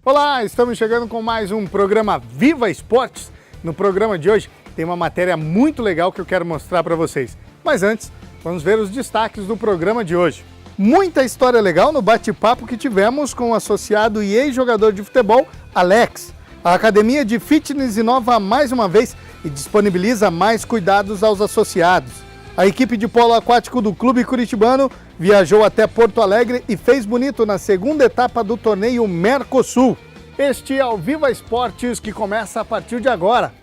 Olá, estamos chegando com mais um programa Viva Esportes. No programa de hoje tem uma matéria muito legal que eu quero mostrar para vocês. Mas antes, vamos ver os destaques do programa de hoje. Muita história legal no bate-papo que tivemos com o associado e ex-jogador de futebol, Alex. A Academia de Fitness inova mais uma vez e disponibiliza mais cuidados aos associados. A equipe de polo aquático do Clube Curitibano viajou até Porto Alegre e fez bonito na segunda etapa do torneio Mercosul. Este é o Viva Esportes que começa a partir de agora.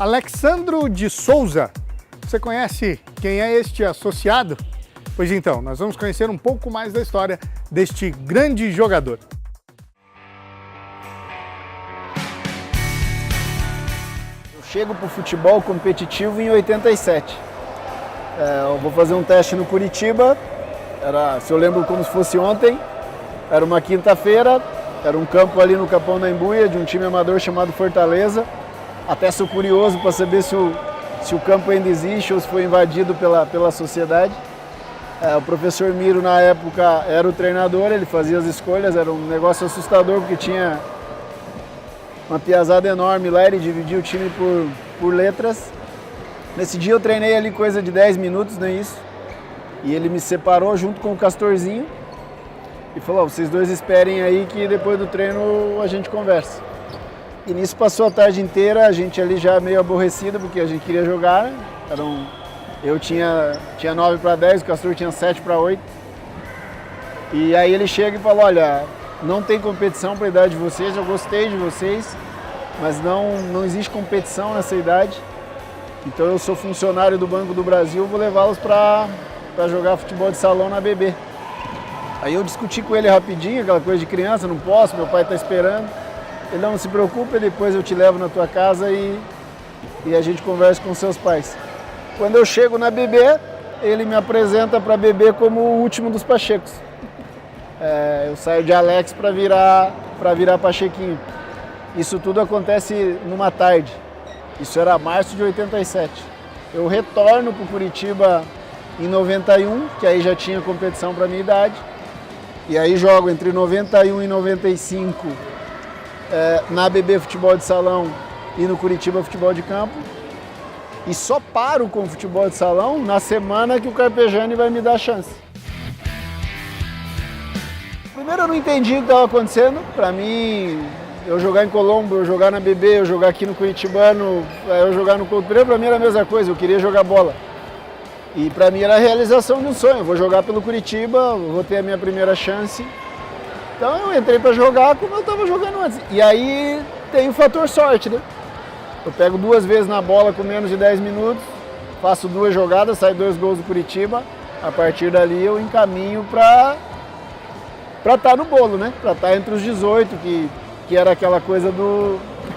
Alexandro de Souza, você conhece quem é este associado? Pois então, nós vamos conhecer um pouco mais da história deste grande jogador. Eu chego para o futebol competitivo em 87. Eu vou fazer um teste no Curitiba, se eu lembro como se fosse ontem, era uma quinta-feira, era um campo ali no Capão da Embuia, de um time amador chamado Fortaleza. Até sou curioso para saber se o campo ainda existe ou se foi invadido pela sociedade. O professor Miro, na época, era o treinador, ele fazia as escolhas, era um negócio assustador, porque tinha uma piazada enorme lá, ele dividia o time por letras. Nesse dia eu treinei ali coisa de 10 minutos, nem isso, e ele me separou junto com o Castorzinho e falou: vocês dois esperem aí que depois do treino a gente conversa. E nisso passou a tarde inteira, a gente ali já meio aborrecido, porque a gente queria jogar, né? Eu tinha 9 para 10, o Castor tinha 7 para 8. E aí ele chega e fala: olha, não tem competição para a idade de vocês, eu gostei de vocês, mas não existe competição nessa idade. Então eu sou funcionário do Banco do Brasil, vou levá-los para jogar futebol de salão na BB. Aí eu discuti com ele rapidinho, aquela coisa de criança, não posso, meu pai está esperando. Ele: não se preocupe, depois eu te levo na tua casa e a gente conversa com seus pais. Quando eu chego na BB, ele me apresenta para a BB como o último dos Pachecos. Eu saio de Alex para virar Pachequinho. Isso tudo acontece numa tarde. Isso era março de 87. Eu retorno para o Curitiba em 91, que aí já tinha competição para a minha idade. E aí jogo entre 91 e 95 na BB Futebol de Salão e no Curitiba Futebol de Campo. E só paro com o futebol de salão na semana que o Carpegiani vai me dar a chance. Primeiro eu não entendi o que estava acontecendo. Para mim, eu jogar em Colombo, eu jogar na BB, eu jogar aqui no Curitibano, eu jogar no Couto Pereira, para mim era a mesma coisa, eu queria jogar bola. E para mim era a realização de um sonho. Eu vou jogar pelo Curitiba, vou ter a minha primeira chance. Então eu entrei para jogar como eu estava jogando antes. E aí tem o fator sorte, né? Eu pego 2 vezes na bola com menos de 10 minutos, faço 2 jogadas, sai 2 gols do Curitiba. A partir dali eu encaminho para estar no bolo, né? Para estar entre os 18, que era aquela coisa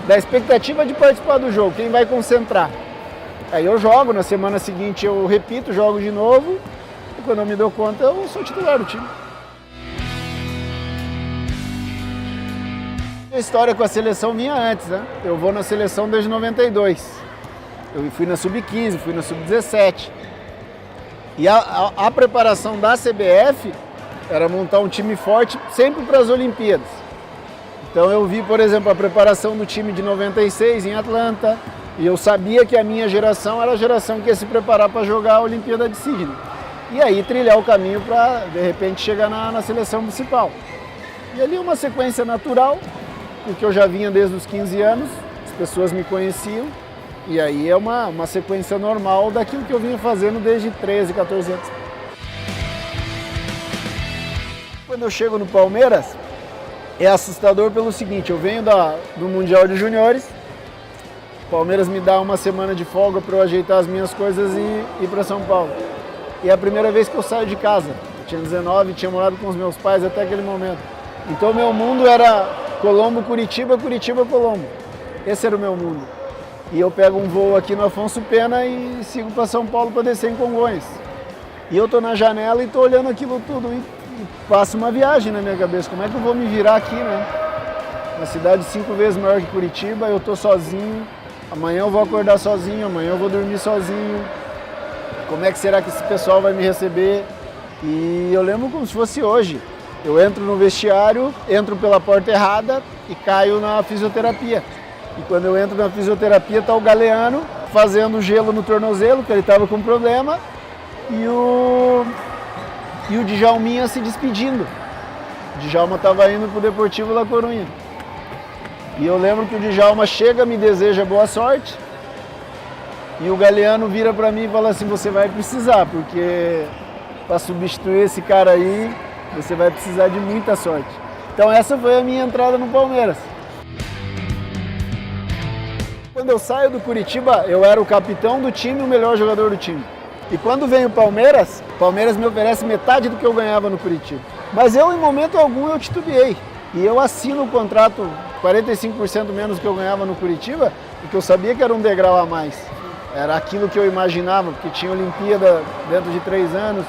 da expectativa de participar do jogo, quem vai concentrar. Aí eu jogo, na semana seguinte eu repito, jogo de novo, e quando eu me dou conta eu sou titular do time. A história com a seleção vinha antes, né? Eu vou na seleção desde 92. Eu fui na Sub-15, fui na Sub-17. E a preparação da CBF era montar um time forte sempre para as Olimpíadas. Então eu vi, por exemplo, a preparação do time de 96 em Atlanta, e eu sabia que a minha geração era a geração que ia se preparar para jogar a Olimpíada de Sydney. E aí trilhar o caminho para, de repente, chegar na seleção municipal. E ali uma sequência natural, porque eu já vinha desde os 15 anos, as pessoas me conheciam, e aí é uma sequência normal daquilo que eu vinha fazendo desde 13, 14 anos. Quando eu chego no Palmeiras, é assustador pelo seguinte: eu venho do Mundial de Juniores, o Palmeiras me dá uma semana de folga para eu ajeitar as minhas coisas e ir para São Paulo. E é a primeira vez que eu saio de casa. Eu tinha 19, tinha morado com os meus pais até aquele momento. Então meu mundo era Colombo, Curitiba, Curitiba, Colombo. Esse era o meu mundo. e eu pego um voo aqui no Afonso Pena e sigo para São Paulo para descer em Congonhas. E eu tô na janela e tô olhando aquilo tudo e passa uma viagem na minha cabeça. Como é que eu vou me virar aqui, né? Uma cidade 5 vezes maior que Curitiba, eu tô sozinho. Amanhã eu vou acordar sozinho, amanhã eu vou dormir sozinho. Como é que será que esse pessoal vai me receber? E eu lembro como se fosse hoje. Eu entro no vestiário, entro pela porta errada e caio na fisioterapia. E quando eu entro na fisioterapia, tá o Galeano fazendo gelo no tornozelo, que ele estava com problema, e o Djalminha se despedindo. O Djalma estava indo para o Deportivo La Coruña. E eu lembro que o Djalma chega, me deseja boa sorte, e o Galeano vira para mim e fala assim, você vai precisar, porque para substituir esse cara aí, você vai precisar de muita sorte. Então essa foi a minha entrada no Palmeiras. Quando eu saio do Curitiba, eu era o capitão do time e o melhor jogador do time. E quando vem o Palmeiras me oferece metade do que eu ganhava no Curitiba. Mas eu, em momento algum, eu titubeei. E eu assino o contrato 45% menos do que eu ganhava no Curitiba, porque eu sabia que era um degrau a mais. Era aquilo que eu imaginava, porque tinha Olimpíada dentro de 3 anos,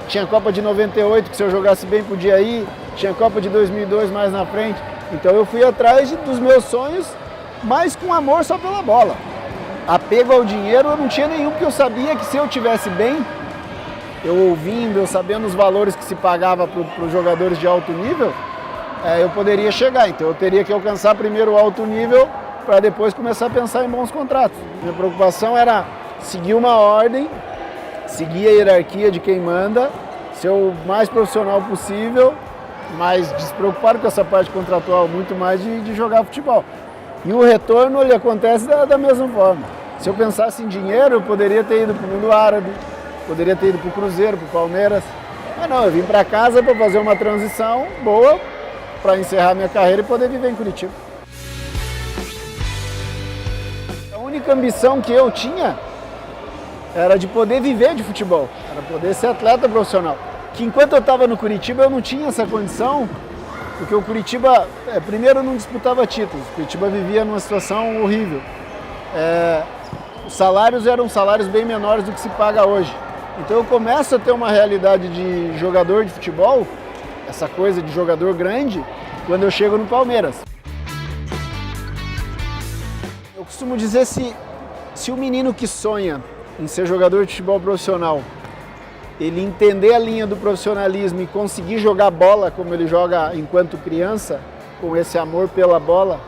tinha Copa de 98, que se eu jogasse bem podia ir, tinha Copa de 2002 mais na frente. Então eu fui atrás dos meus sonhos, mas com amor só pela bola. Apego ao dinheiro eu não tinha nenhum, porque eu sabia que se eu tivesse bem, eu ouvindo, eu sabendo os valores que se pagava para os jogadores de alto nível, eu poderia chegar. Então eu teria que alcançar primeiro o alto nível para depois começar a pensar em bons contratos. Minha preocupação era seguir uma ordem, seguir a hierarquia de quem manda, ser o mais profissional possível, mas despreocupado com essa parte contratual, muito mais de jogar futebol. E o retorno ele acontece da mesma forma. Se eu pensasse em dinheiro, eu poderia ter ido para o mundo árabe, poderia ter ido para o Cruzeiro, para o Palmeiras. Mas não, eu vim para casa para fazer uma transição boa, para encerrar minha carreira e poder viver em Curitiba. A única ambição que eu tinha era de poder viver de futebol, era poder ser atleta profissional. Que enquanto eu estava no Curitiba eu não tinha essa condição, porque o Curitiba, primeiro, não disputava títulos, o Curitiba vivia numa situação horrível. Os salários eram salários bem menores do que se paga hoje. Então eu começo a ter uma realidade de jogador de futebol, essa coisa de jogador grande, quando eu chego no Palmeiras. Eu costumo dizer, se o menino que sonha em ser jogador de futebol profissional, ele entender a linha do profissionalismo e conseguir jogar bola como ele joga enquanto criança, com esse amor pela bola,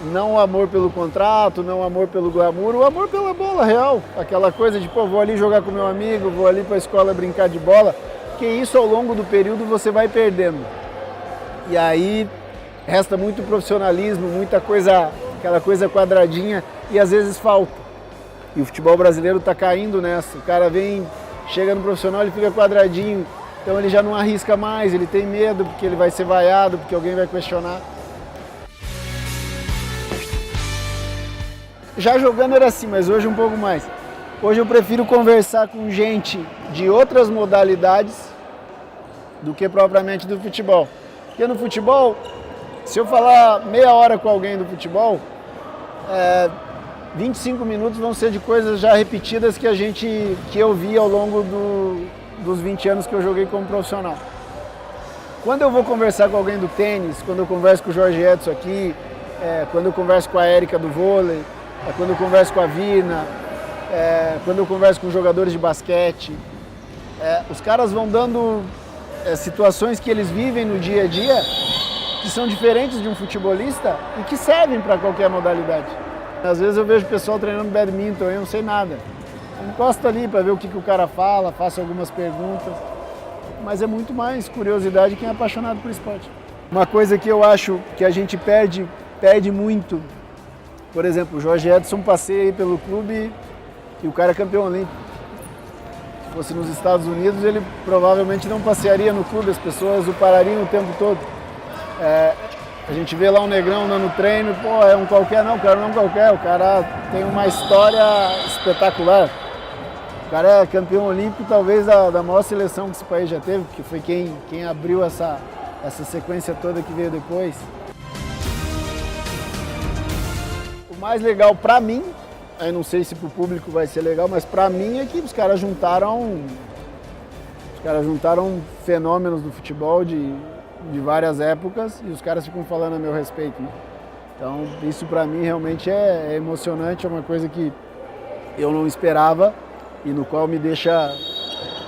não o amor pelo contrato, não o amor pelo glamour, o amor pela bola real, aquela coisa de, vou ali jogar com meu amigo, vou ali para a escola brincar de bola, que isso ao longo do período você vai perdendo. E aí resta muito profissionalismo, muita coisa, aquela coisa quadradinha, e às vezes falta. E o futebol brasileiro está caindo nessa, o cara chega no profissional, ele fica quadradinho, então ele já não arrisca mais, ele tem medo porque ele vai ser vaiado, porque alguém vai questionar. Já jogando era assim, mas hoje um pouco mais. Hoje eu prefiro conversar com gente de outras modalidades do que propriamente do futebol. Porque no futebol, se eu falar meia hora com alguém do futebol, 25 minutos vão ser de coisas já repetidas que eu vi ao longo dos 20 anos que eu joguei como profissional. Quando eu vou conversar com alguém do tênis, quando eu converso com o Jorge Edson aqui, quando eu converso com a Érica do vôlei, quando eu converso com a Vina, quando eu converso com jogadores de basquete, os caras vão dando situações que eles vivem no dia a dia que são diferentes de um futebolista e que servem para qualquer modalidade. Às vezes eu vejo o pessoal treinando badminton, eu não sei nada. Eu encosto ali para ver o que o cara fala, faço algumas perguntas, mas é muito mais curiosidade quem é apaixonado por esporte. Uma coisa que eu acho que a gente perde muito, por exemplo, o Jorge Edson passeia aí pelo clube e o cara é campeão olímpico. Se fosse nos Estados Unidos, ele provavelmente não passearia no clube, as pessoas o parariam o tempo todo. A gente vê lá um negrão dando treino, é um qualquer, não, o cara não é qualquer, o cara tem uma história espetacular. O cara é campeão olímpico, talvez da maior seleção que esse país já teve, porque foi quem abriu essa sequência toda que veio depois. O mais legal para mim, aí não sei se para o público vai ser legal, mas para mim é que os caras juntaram fenômenos do futebol de várias épocas e os caras ficam falando a meu respeito, né? Então isso para mim realmente é emocionante, é uma coisa que eu não esperava e no qual me deixa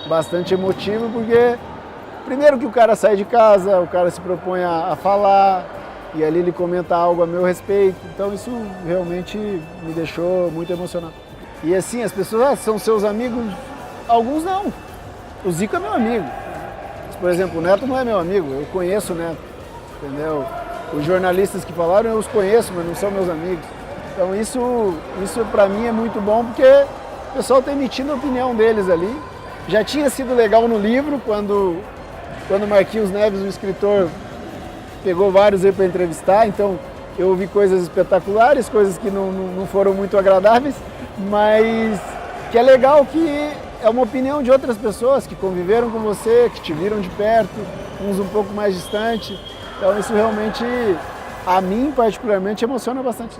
bastante emotivo, porque primeiro que o cara sai de casa, o cara se propõe a falar e ali ele comenta algo a meu respeito, então isso realmente me deixou muito emocionado. E assim, as pessoas são seus amigos, alguns não. O Zico é meu amigo. Por exemplo, o Neto não é meu amigo, eu conheço o Neto, entendeu? Os jornalistas que falaram eu os conheço, mas não são meus amigos. Então isso para mim é muito bom porque o pessoal está emitindo a opinião deles ali. Já tinha sido legal no livro, quando Marquinhos Neves, o escritor, pegou vários aí para entrevistar, então eu ouvi coisas espetaculares, coisas que não foram muito agradáveis, mas que é legal que é uma opinião de outras pessoas que conviveram com você, que te viram de perto, uns um pouco mais distante. Então isso realmente, a mim particularmente, emociona bastante.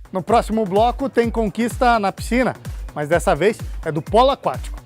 No próximo bloco tem conquista na piscina, mas dessa vez é do polo aquático.